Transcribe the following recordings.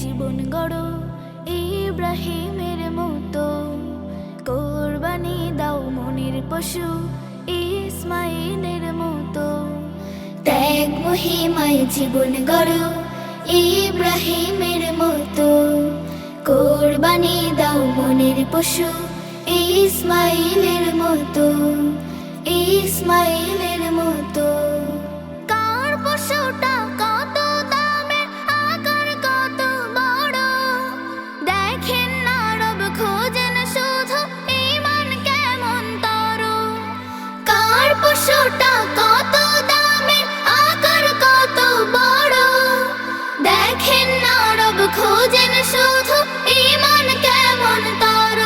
জীবন গড়ো ইব্রাহিমের মতো, কোরবানি দাও মনের পশু ইসমাইলের মতো। ত্যাগ মহিমায় জীবন গড়ো ইব্রাহিমের মতো, কোরবানি দাও মনের পশু ইসমাইলের মতো, ইসমাইলের মতো। কার পশুটা কত দামের, আকার কত বড়, দেখেন না রব খোঁজেন শুধু ঈমান কেমন তর। কার পশুটা কত দামের, আকার কত বড়, দেখেন না রব খোঁজেন শুধু ঈমান কেমন তর।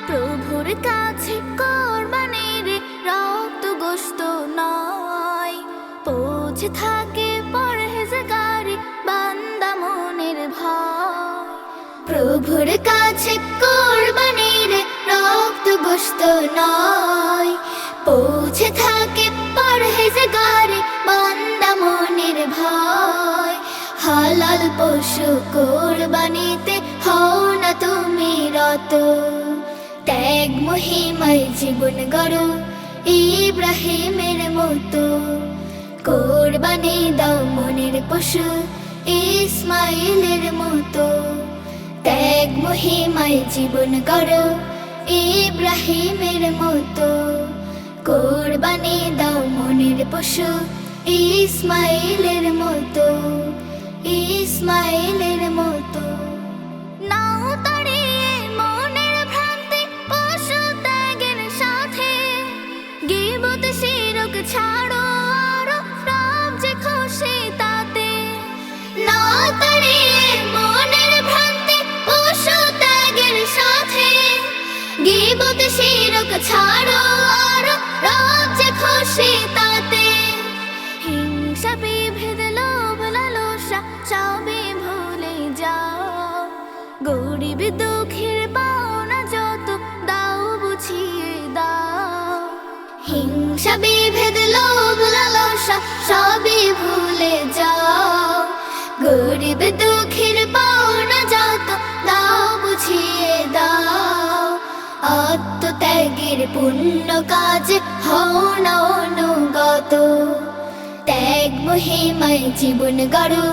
প্রভুর কাছে কোরবানির রক্ত গোশত নয়, পৌঁছে থাকে পরহেজগারি বান্দা মনের ভয়। প্রভুর কাছে কোরবানির রক্ত গোশত নয়, পৌঁছে থাকে পরহেজগারি বান্দা মনের ভয়। হালাল পশু কোরবানিতে হও না তুমি রত, ত্যাগ মহিমায় জীবন গড়ো ইব্রাহিমের মতো, কোরবানি দাও মনের পশু ইসমাইলের মতো। ত্যাগ মহিমায় জীবন গড়ো ইব্রাহিমের মতো, কোরবানি দাও মনের পশু ইসমাইলের মতো, ইসমাইলের মতো। নাও তাড়িয়ে মনের ভ্রান্তি পশু ত্যাগের সাথে, গীবত শিরক ছাড়ো আরো রব যে খুশি তাতে। নাও তাড়িয়ে মনের ভ্রান্তি পশু ত্যাগের সাথে, গীবত শিরক ছাড়ো আরো রব যে খুশি তাতে। হিংসা বিভেদ লোভ লালসা সবই ভুলে যাও, গরিব দুঃখের পাওনা যত দাও বুঝিয়ে দাও। হিংসা বিভেদ লোভ লালসা সবই ভুলে যাও, গরিব দুঃখের পাওনা যত দাও বুঝিয়ে দাও। আত্মত্যাগের পুণ্য কাজে হও না অনুগত, ত্যাগ মহিমায় জীবন গড়ো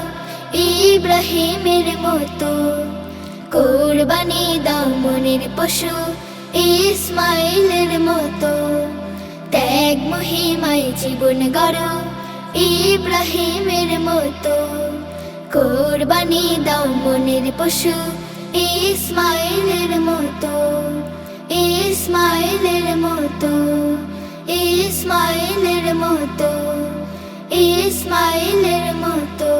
ইব্রাহিমের মতো, কোরবানি দাও মনের পশু ইসমাইলের মতো। ত্যাগ মহিমায় জীবন গড়ো ইব্রাহিমের মতো, কোরবানি দাও মনের পশু ইসমাইলের মতো, ইসমাইলের মতো, ইসমাইলের মতো, ইসমাইলের মতো,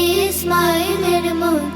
ইসমাইলের মতো।